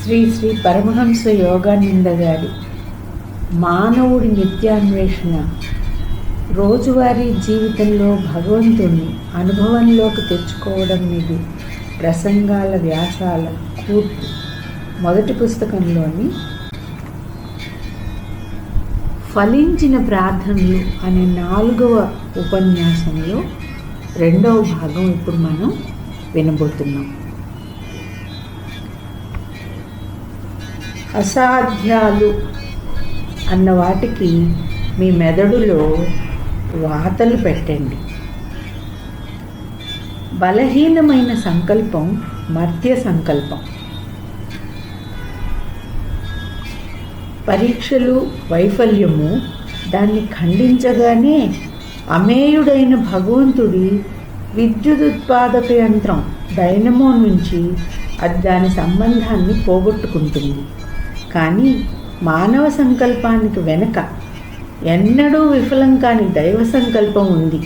శ్రీ శ్రీ పరమహంస యోగానంద గారి మానవుడి నిత్యాన్వేషణ, రోజువారీ జీవితంలో భగవంతుణ్ణి అనుభవంలోకి తెచ్చుకోవడం మీద ప్రసంగాల వ్యాసాల కూర్పు మొదటి పుస్తకంలోని ఫలించిన ప్రార్థనలు అనే 4వ ఉపన్యాసంలో 2వ భాగం ఇప్పుడు మనం వినబోతున్నాం. అసాధ్యాలు అన్న వాటికి మీ మెదడులో వాతలు పెట్టండి. బలహీనమైన సంకల్పం మర్త్య సంకల్పం. పరీక్షలు, వైఫల్యము దాన్ని ఖండించగానే అమేయుడైన భగవంతుడి విద్యుదుత్పాదక యంత్రం డైనమో నుంచి అది దాని సంబంధాన్ని పోగొట్టుకుంటుంది. కానీ మానవ సంకల్పానికి వెనక ఎన్నడూ విఫలం కాని దైవ సంకల్పం ఉంది.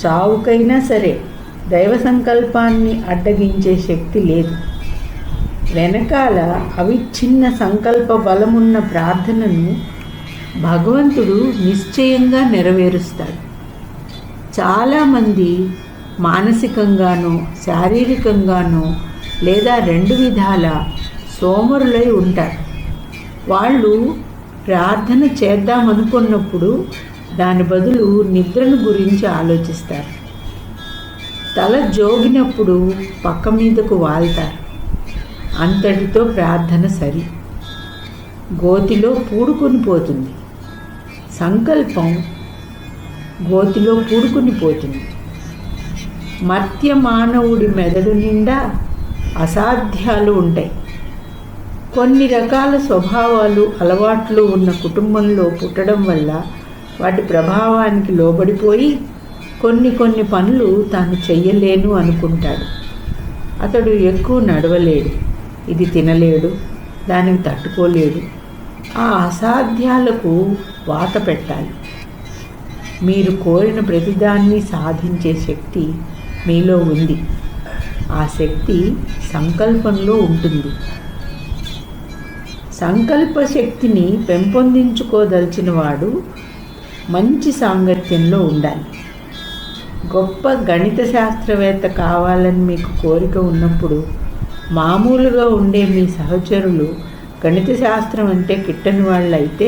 చావుకైనా సరే దైవ సంకల్పాన్ని అడ్డగించే శక్తి లేదు. వెనకాల అవిచ్ఛిన్న సంకల్ప బలమున్న ప్రార్థనను భగవంతుడు నిశ్చయంగా నెరవేరుస్తాడు. చాలామంది మానసికంగానో శారీరకంగానో లేదా 2 విధాల సోమరులై ఉంటారు. వాళ్ళు ప్రార్థన చేద్దామనుకున్నప్పుడు దాని బదులు నిద్రను గురించి ఆలోచిస్తారు. తల జోగినప్పుడు పక్క మీదకు వాళ్తారు. అంతటితో ప్రార్థన సరి, గోతిలో పూడుకొని పోతుంది. సంకల్పం గోతిలో పూడుకొని పోతుంది. మర్త్య మానవుడి మెదడు నిండా అసాధ్యాలు ఉంటాయి. కొన్ని రకాల స్వభావాలు, అలవాట్లు ఉన్న కుటుంబంలో పుట్టడం వల్ల వాటి ప్రభావానికి లోబడిపోయి కొన్ని పనులు తాను చెయ్యలేను అనుకుంటాడు. అతడు ఎక్కువ నడవలేడు, ఇది తినలేడు, దానికి తట్టుకోలేడు. ఆ అసాధ్యాలకు వాత పెట్టాలి. మీరు కోరిన ప్రతిదాన్ని సాధించే శక్తి మీలో ఉంది. ఆ శక్తి సంకల్పంలో ఉంటుంది. సంకల్ప శక్తిని పెంపొందించుకోదలిచిన వాడు మంచి సాంగత్యంలో ఉండాలి. గొప్ప గణిత శాస్త్రవేత్త కావాలని మీకు కోరిక ఉన్నప్పుడు మామూలుగా ఉండే మీ సహచరులు గణిత శాస్త్రం అంటే కిట్టని వాళ్ళు అయితే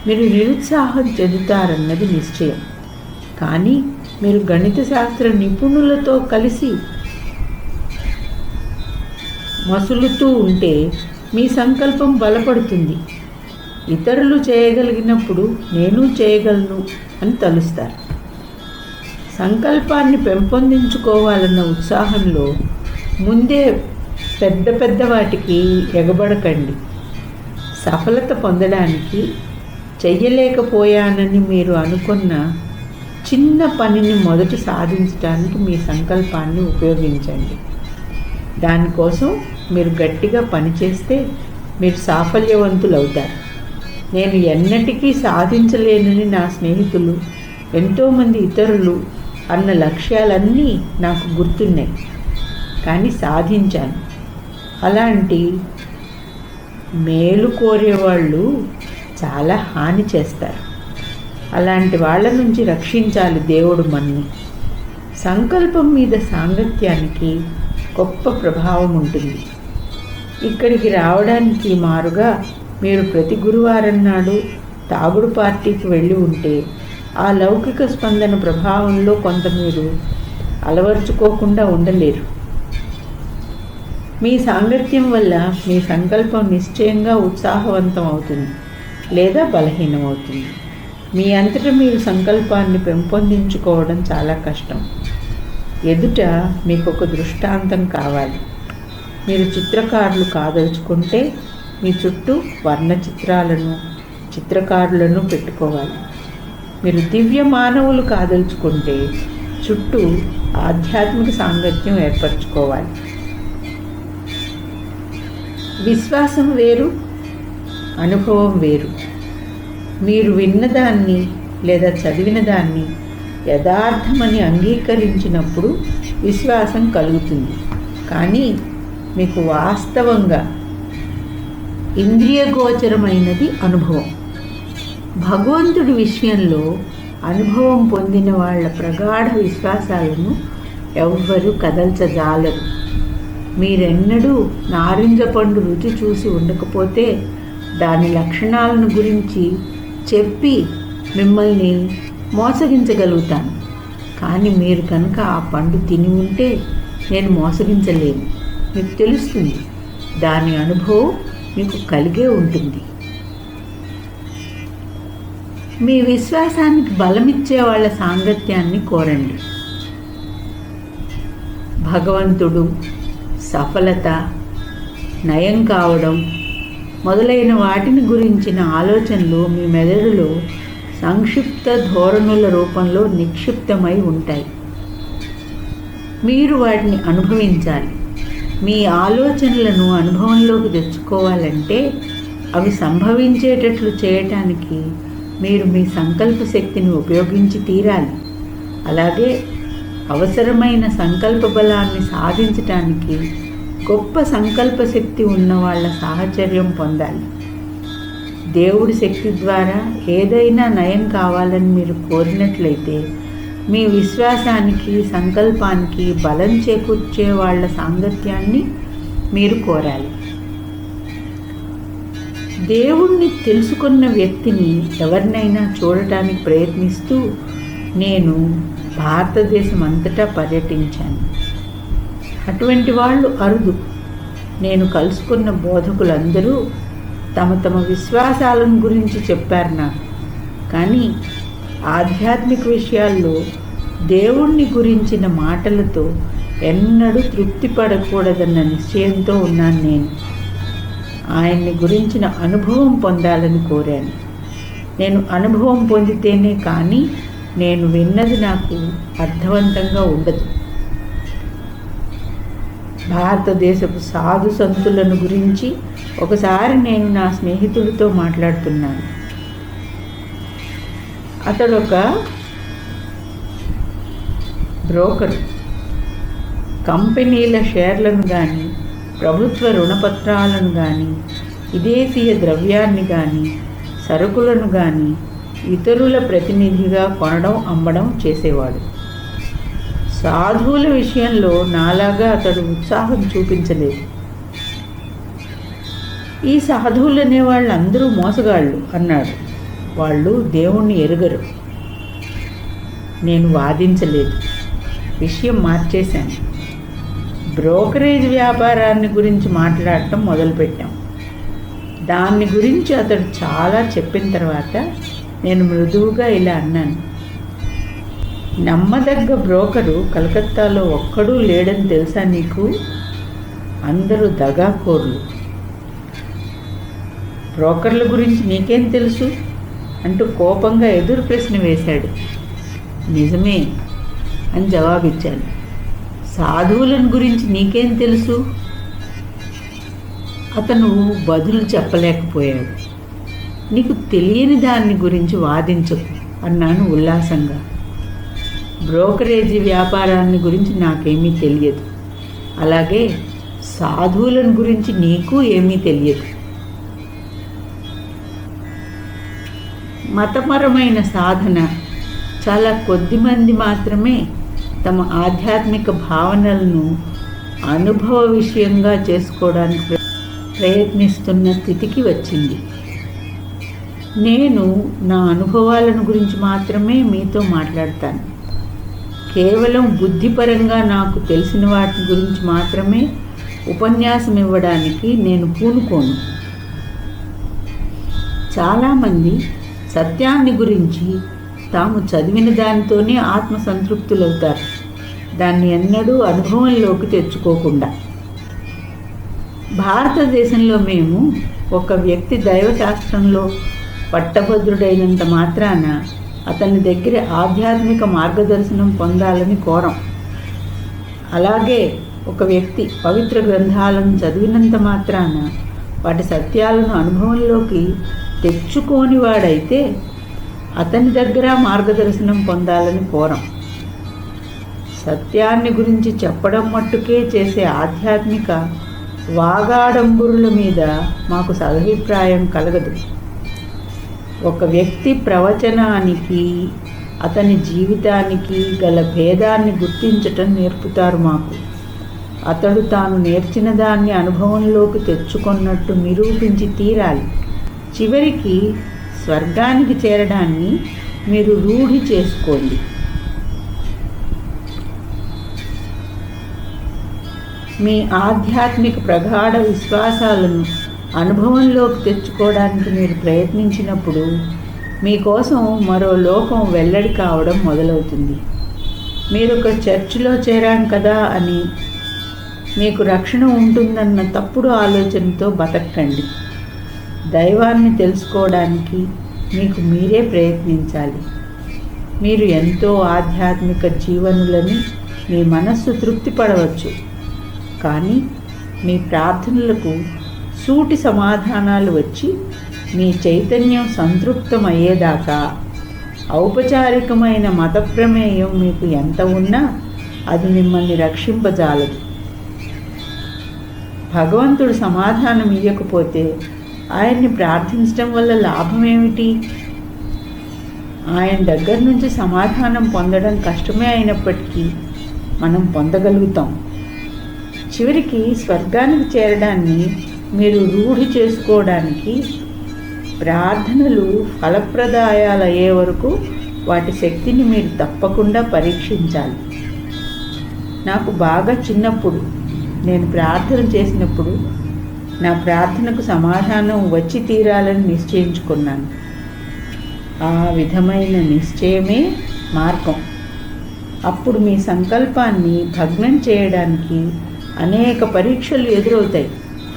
మీరు నిరుత్సాహం చెందుతారన్నది నిశ్చయం. కానీ మీరు గణిత శాస్త్ర నిపుణులతో కలిసి మసులుతూ ఉంటే మీ సంకల్పం బలపడుతుంది. ఇతరులు చేయగలిగినప్పుడు నేను చేయగలను అని తలుస్తారు. సంకల్పాన్ని పెంపొందించుకోవాలన్న ఉత్సాహంలో ముందే పెద్ద వాటికి ఎగబడకండి. సఫలత పొందడానికి చెయ్యలేకపోయానని మీరు అనుకున్న చిన్న పనిని మొదట సాధించడానికి మీ సంకల్పాన్ని ఉపయోగించండి. దానికోసం మీరు గట్టిగా పనిచేస్తే మీరు సాఫల్యవంతులు అవుతారు. నేను ఎన్నటికీ సాధించలేనని నా స్నేహితులు, ఎంతోమంది ఇతరులు అన్న లక్ష్యాలన్నీ నాకు గుర్తున్నాయి, కానీ సాధించాను. అలాంటి మేలు కోరేవాళ్ళు చాలా హాని చేస్తారు. అలాంటి వాళ్ళ నుంచి రక్షించాలి దేవుడు మన్ని. సంకల్పం మీద సాంగత్యానికి గొప్ప ప్రభావం ఉంటుంది. ఇక్కడికి రావడానికి మారుగా మీరు ప్రతి గురువారం నాడు తాగుడు పార్టీకి వెళ్ళి ఉంటే ఆ లౌకిక స్పందన ప్రభావంలో కొంత మీరు అలవర్చుకోకుండా ఉండలేరు. మీ సాంగత్యం వల్ల మీ సంకల్పం నిశ్చయంగా ఉత్సాహవంతం అవుతుంది లేదా బలహీనం అవుతుంది. మీ అంతటా మీరు సంకల్పాన్ని పెంపొందించుకోవడం చాలా కష్టం. ఎదుట మీకు ఒక దృష్టాంతం కావాలి. మీరు చిత్రకారులు కాదలుచుకుంటే మీ చుట్టూ వర్ణ చిత్రకారులను పెట్టుకోవాలి. మీరు దివ్య మానవులు కాదలుచుకుంటే చుట్టూ ఆధ్యాత్మిక సాంగత్యం ఏర్పరచుకోవాలి. విశ్వాసం వేరు, అనుభవం వేరు. మీరు విన్నదాన్ని లేదా చదివిన దాన్ని యథార్థమని అంగీకరించినప్పుడు విశ్వాసం కలుగుతుంది. కానీ మీకు వాస్తవంగా ఇంద్రియగోచరమైనది అనుభవం. భగవంతుడి విషయంలో అనుభవం పొందిన వాళ్ళ ప్రగాఢ విశ్వాసాలను ఎవ్వరూ కదల్చజాలరు. మీరెన్నడూ నారింజ పండు రుచి చూసి ఉండకపోతే దాని లక్షణాలను గురించి చెప్పి మిమ్మల్ని మోసగించగలుగుతాను. కానీ మీరు కనుక ఆ పండు తిని ఉంటే నేను మోసగించలేను. మీకు తెలుస్తుంది, దాని అనుభవం మీకు కలిగే ఉంటుంది. మీ విశ్వాసానికి బలమిచ్చే వాళ్ళ సాంగత్యాన్ని కోరండి. భగవంతుడు, సఫలత, నయం కావడం మొదలైన వాటిని గురించిన ఆలోచనలు మీ మెదడులో సంక్షిప్త ధోరణుల రూపంలో నిక్షిప్తమై ఉంటాయి. మీరు వాటిని అనుభవించాలి. మీ ఆలోచనలను అనుభవంలోకి తెచ్చుకోవాలంటే అవి సంభవించేటట్లు చేయటానికి మీరు మీ సంకల్ప శక్తిని ఉపయోగించి తీరాలి. అలాగే అవసరమైన సంకల్ప బలాన్ని సాధించటానికి గొప్ప సంకల్ప శక్తి ఉన్న వాళ్ళ సాహచర్యం పొందాలి. దేవుడి శక్తి ద్వారా ఏదైనా నయం కావాలని మీరు కోరినట్లయితే మీ విశ్వాసానికి, సంకల్పానికి బలం చేకూర్చే వాళ్ళ సాంగత్యాన్ని మీరు కోరాలి. దేవుణ్ణి తెలుసుకున్న వ్యక్తిని ఎవరినైనా చూడటానికి ప్రయత్నిస్తూ నేను భారతదేశం అంతటా పర్యటించాను. అటువంటి వాళ్ళు అరుదు. నేను కలుసుకున్న బోధకులందరూ తమ తమ విశ్వాసాలను గురించి చెప్పారు నాకు. కానీ ఆధ్యాత్మిక విషయాల్లో దేవుణ్ణి గురించిన మాటలతో ఎన్నడూ తృప్తి పడకూడదన్న నిశ్చయంతో ఉన్నాను. నేను ఆయన్ని గురించిన అనుభవం పొందాలని కోరాను. నేను అనుభవం పొందితేనే కానీ నేను విన్నది నాకు అర్థవంతంగా ఉండదు. భారతదేశపు సాధు సంతులను గురించి ఒకసారి నేను నా స్నేహితుడితో మాట్లాడుతున్నాను. అతడు ఒక బ్రోకరు. కంపెనీల షేర్లను కానీ, ప్రభుత్వ రుణపత్రాలను కానీ, విదేశీయ ద్రవ్యాన్ని కానీ, సరుకులను కానీ ఇతరుల ప్రతినిధిగా కొనడం, అమ్మడం చేసేవాడు. సాధువుల విషయంలో నాలాగా అతడు ఉత్సాహం చూపించలేదు. ఈ సాధువులు అనేవాళ్ళు అందరూ మోసగాళ్ళు అన్నాడు. వాళ్ళు దేవుణ్ణి ఎరుగరు. నేను వాదించలేదు. విషయం మార్చేశాను. బ్రోకరేజ్ వ్యాపారాన్ని గురించి మాట్లాడటం మొదలుపెట్టాం. దాన్ని గురించి అతడు చాలా చెప్పిన తర్వాత నేను మృదువుగా ఇలా అన్నాను. నమ్మదగ్గ బ్రోకరు కలకత్తాలో ఒక్కడూ లేడని తెలుసా నీకు? అందరూ దగాకోర్లు. బ్రోకర్ల గురించి నీకేం తెలుసు అంటూ కోపంగా ఎదురు ప్రశ్న వేశాడు. నిజమే అని జవాబిచ్చాను. సాధువులను గురించి నీకేం తెలుసు? అతను బదులు చెప్పలేకపోయాడు. నీకు తెలియని దాన్ని గురించి వాదించకు అన్నాను ఉల్లాసంగా. బ్రోకరేజీ వ్యాపారాన్ని గురించి నాకేమీ తెలియదు. అలాగే సాధువులను గురించి నీకు ఏమీ తెలియదు. మతపరమైన సాధన చాలా కొద్దిమంది మాత్రమే తమ ఆధ్యాత్మిక భావనలను అనుభవ విషయంగా చేసుకోవడానికి ప్రయత్నిస్తున్న స్థితికి వచ్చింది. నేను నా అనుభవాలను గురించి మాత్రమే మీతో మాట్లాడతాను. కేవలం బుద్ధిపరంగా నాకు తెలిసిన వాటి గురించి మాత్రమే ఉపన్యాసం ఇవ్వడానికి నేను పూనుకోను. చాలామంది సత్యాన్ని గురించి తాము చదివిన దానితోనే ఆత్మసంతృప్తులవుతారు, దాన్ని ఎన్నడూ అనుభవంలోకి తెచ్చుకోకుండా. భారతదేశంలో మేము ఒక వ్యక్తి దైవశాస్త్రంలో పట్టభద్రుడైనంత మాత్రాన అతని దగ్గర ఆధ్యాత్మిక మార్గదర్శనం పొందాలని కోరం. అలాగే ఒక వ్యక్తి పవిత్ర గ్రంథాలను చదివినంత మాత్రాన వాటి సత్యాలను అనుభవంలోకి తెచ్చుకోని వాడైతే అతని దగ్గర మార్గదర్శనం పొందాలని కోరం. సత్యాన్ని గురించి చెప్పడం మట్టుకే చేసే ఆధ్యాత్మిక వాగాడంబురుల మీద మాకు సదభిప్రాయం కలగదు. ఒక వ్యక్తి ప్రవచనానికి అతని జీవితానికి గల భేదాన్ని గుర్తించటం నేర్పుతారు మాకు. అతడు తాను నేర్చిన దాన్ని అనుభవంలోకి తెచ్చుకున్నట్టు నిరూపించి తీరాలి. చివరికి స్వర్గానికి చేరడాన్ని మీరు రూఢి చేసుకోండి. మీ ఆధ్యాత్మిక ప్రగాఢ విశ్వాసాలను అనుభవంలోకి తెచ్చుకోవడానికి మీరు ప్రయత్నించినప్పుడు మీకోసం మరో లోకం వెల్లడి కావడం మొదలవుతుంది. మీరు ఒక చర్చిలో చేరాం కదా అని మీకు రక్షణ ఉంటుందన్న తప్పుడు ఆలోచనతో బతకండి. దైవాన్ని తెలుసుకోవడానికి మీకు మీరే ప్రయత్నించాలి. మీరు ఎంతో ఆధ్యాత్మిక జీవనులని మీ మనస్సు తృప్తిపడవచ్చు, కానీ మీ ప్రార్థనలకు సూటి సమాధానాలు వచ్చి మీ చైతన్యం సంతృప్తమయ్యేదాకా ఔపచారికమైన మత ప్రమేయం మీకు ఎంత ఉన్నా అది మిమ్మల్ని రక్షింపజాలదు. భగవంతుడు సమాధానం ఇవ్వకపోతే ఆయన్ని ప్రార్థించడం వల్ల లాభం ఏమిటి? ఆయన దగ్గర నుంచి సమాధానం పొందడం కష్టమే అయినప్పటికీ మనం పొందగలుగుతాం. చివరికి స్వర్గానికి చేరడాన్ని మీరు రూఢి చేసుకోవడానికి ప్రార్థనలు ఫలప్రదాయాలయ్యే వరకు వాటి శక్తిని మీరు తప్పకుండా పరీక్షించాలి. నాకు బాగా చిన్నప్పుడు నేను ప్రార్థన చేసినప్పుడు నా ప్రార్థనకు సమాధానం వచ్చి తీరాలని నిశ్చయించుకున్నాను. ఆ విధమైన నిశ్చయమే మార్గం. అప్పుడు మీ సంకల్పాన్ని భగ్నం చేయడానికి అనేక పరీక్షలు ఎదురవుతాయి,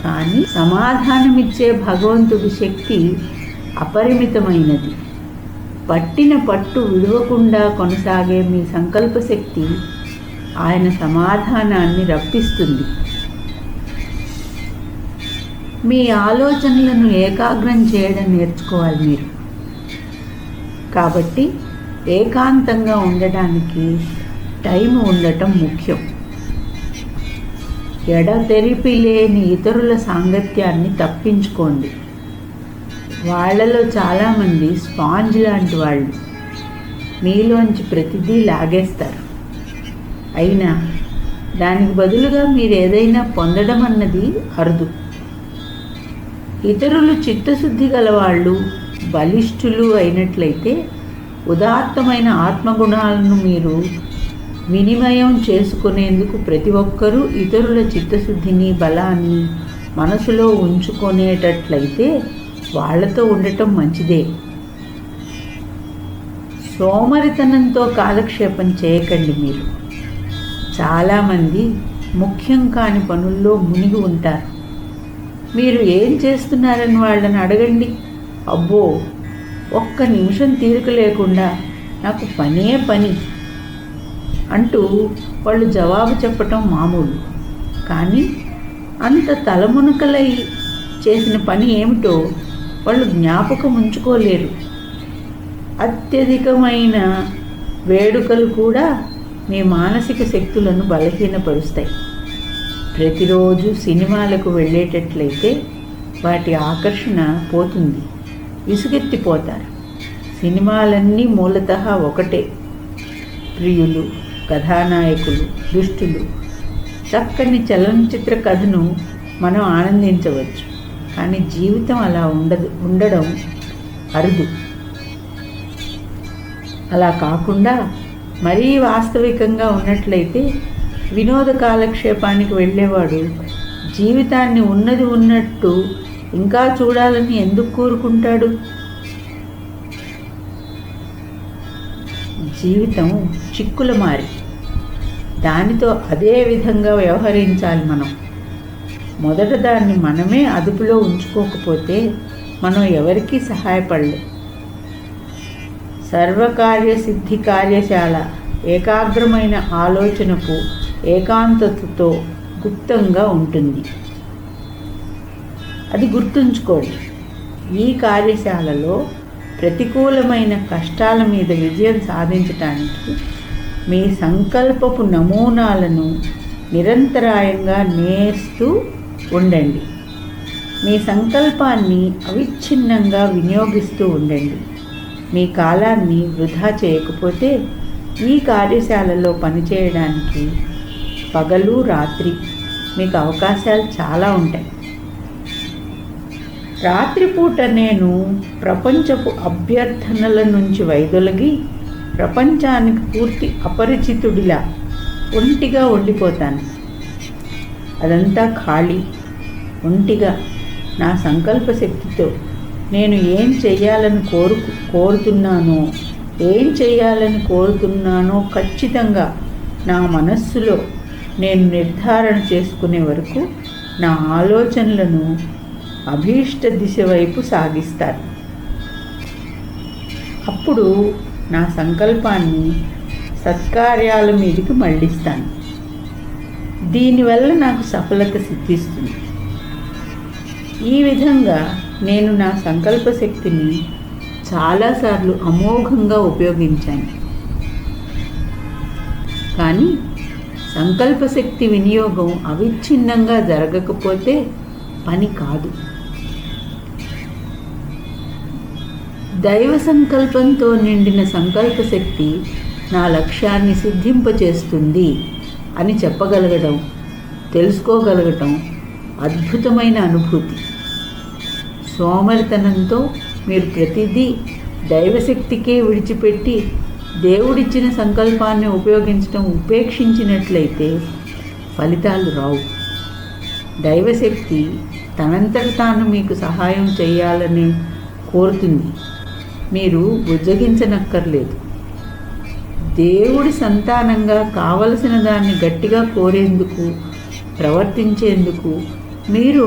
కానీ సమాధానమిచ్చే భగవంతుడి శక్తి అపరిమితమైనది. పట్టిన పట్టు విడవకుండా కొనసాగే మీ సంకల్ప శక్తి ఆయన సమాధానాన్ని రప్పిస్తుంది. మీ ఆలోచనలను ఏకాగ్రం చేయడం నేర్చుకోవాలి మీరు. కాబట్టి ఏకాంతంగా ఉండడానికి టైం ఉండటం ముఖ్యం. ఎడతెరిపి లేని ఇతరుల సాంగత్యాన్ని తప్పించుకోండి. వాళ్ళలో చాలామంది స్పాంజ్ లాంటి వాళ్ళు మీలోంచి ప్రతిదీ లాగేస్తారు. అయినా దానికి బదులుగా మీరు ఏదైనా పొందడం అన్నది అరుదు. ఇతరులు చిత్తశుద్ధి గలవాళ్ళు, బలిష్ఠులు అయినట్లయితే ఉదాత్తమైన ఆత్మగుణాలను మీరు వినిమయం చేసుకునేందుకు ప్రతి ఒక్కరూ ఇతరుల చిత్తశుద్ధిని, బలాన్ని మనసులో ఉంచుకునేటట్లయితే వాళ్లతో ఉండటం మంచిదే. సోమరితనంతో కాలక్షేపం చేయకండి. మీరు చాలామంది ముఖ్యం కాని పనుల్లో మునిగి ఉంటారు. మీరు ఏం చేస్తున్నారని వాళ్ళని అడగండి. అబ్బో, ఒక్క నిమిషం తీరిక లేకుండా నాకు పనే పని అంటూ వాళ్ళు జవాబు చెప్పటం మామూలు. కానీ అంత తలమునకలై చేసిన పని ఏమిటో వాళ్ళు జ్ఞాపకం ఉంచుకోలేరు. అత్యధికమైన వేడుకలు కూడా మీ మానసిక శక్తులను బలహీనపరుస్తాయి. ప్రతిరోజు సినిమాలకు వెళ్ళేటట్లయితే వాటి ఆకర్షణ పోతుంది, విసుగెత్తిపోతారు. సినిమాలన్నీ మూలతః ఒకటే. ప్రియులు, కథానాయకులు, దుష్టులు. చక్కని చలనచిత్ర కథను మనం ఆనందించవచ్చు, కానీ జీవితం అలా ఉండడం అరుదు. అలా కాకుండా మరీ వాస్తవికంగా ఉన్నట్లయితే వినోద కాలక్షేపానికి వెళ్ళేవాడు జీవితాన్ని ఉన్నది ఉన్నట్టు ఇంకా చూడాలని ఎందుకు కోరుకుంటాడు? జీవితం చిక్కుల మారి, దానితో అదే విధంగా వ్యవహరించాలి మనం. మొదట దాన్ని మనమే అదుపులో ఉంచుకోకపోతే మనం ఎవరికీ సహాయపడలేం. సర్వకార్యసిద్ధి కార్యశాల ఏకాగ్రమైన ఆలోచనకు ఏకాంతతతో గుప్తంగా ఉంటుంది. అది గుర్తుంచుకోండి. ఈ కార్యశాలలో ప్రతికూలమైన కష్టాల మీద విజయం సాధించటానికి మీ సంకల్పపు నమూనాలను నిరంతరాయంగా నేస్తూ ఉండండి. మీ సంకల్పాన్ని అవిచ్ఛిన్నంగా వినియోగిస్తూ ఉండండి. మీ కాలాన్ని వృధా చేయకపోతే ఈ కార్యశాలలో పనిచేయడానికి పగలు రాత్రి మీకు అవకాశాలు చాలా ఉంటాయి. రాత్రిపూట నేను ప్రపంచపు అభ్యర్థనల నుంచి వైదొలగి ప్రపంచానికి పూర్తి అపరిచితుడిలా ఒంటిగా ఉండిపోతాను. అదంతా ఖాళీ. ఒంటిగా నా సంకల్ప శక్తితో నేను ఏం కోరుతున్నానో ఖచ్చితంగా నా మనస్సులో నేను నిర్ధారణ చేసుకునే వరకు నా ఆలోచనలను అభీష్ట దిశ వైపు సాగిస్తాను. అప్పుడు నా సంకల్పాన్ని సత్కార్యాల మీదకి మళ్ళిస్తాను. దీనివల్ల నాకు సఫలత సిద్ధిస్తుంది. ఈ విధంగా నేను నా సంకల్ప శక్తిని చాలాసార్లు అమోఘంగా ఉపయోగించాను. కానీ సంకల్ప శక్తి వినియోగం అవిచ్ఛిన్నంగా జరగకపోతే పని కాదు. దైవ సంకల్పంతో నిండిన సంకల్ప శక్తి నా లక్ష్యాన్ని సిద్ధింపచేస్తుంది అని చెప్పగలగడం, తెలుసుకోగలగటం అద్భుతమైన అనుభూతి. సోమరితనంతో మీరు ప్రతిదీ దైవశక్తికే విడిచిపెట్టి దేవుడిచ్చిన సంకల్పాన్ని ఉపయోగించడం ఉపేక్షించినట్లయితే ఫలితాలు రావు. దైవశక్తి తనంతట తాను మీకు సహాయం చేయాలని కోరుతుంది. మీరు బుజ్జగించనక్కర్లేదు. దేవుడి సంతానంగా కావలసిన దాన్ని గట్టిగా కోరేందుకు, ప్రవర్తించేందుకు మీరు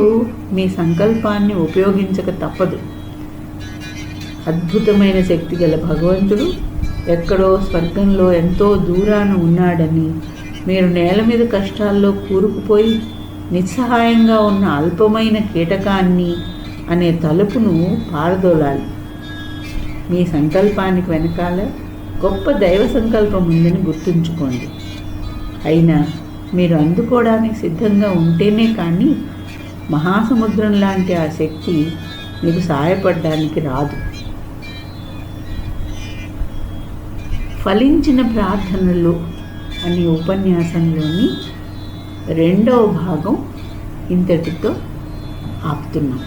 మీ సంకల్పాన్ని ఉపయోగించక తప్పదు. అద్భుతమైన శక్తి గల భగవంతుడు ఎక్కడో స్వర్గంలో ఎంతో దూరాన ఉన్నాడని మీరు నేల మీద కష్టాల్లో కూరుకుపోయి నిస్సహాయంగా ఉన్న అల్పమైన కీటకాన్ని అనే తలుపును పారదోలాలి. మీ సంకల్పానికి వెనకాల గొప్ప దైవ సంకల్పం ఉందని గుర్తుంచుకోండి. అయినా మీరు అందుకోవడానికి సిద్ధంగా ఉంటేనే కానీ మహాసముద్రం లాంటి ఆ శక్తి మీకు సహాయపడడానికి రాదు. ఫలించిన ప్రార్థనలు అనే ఉపన్యాసంలోని 2వ భాగం ఇంతటితో ఆపుతున్నాం.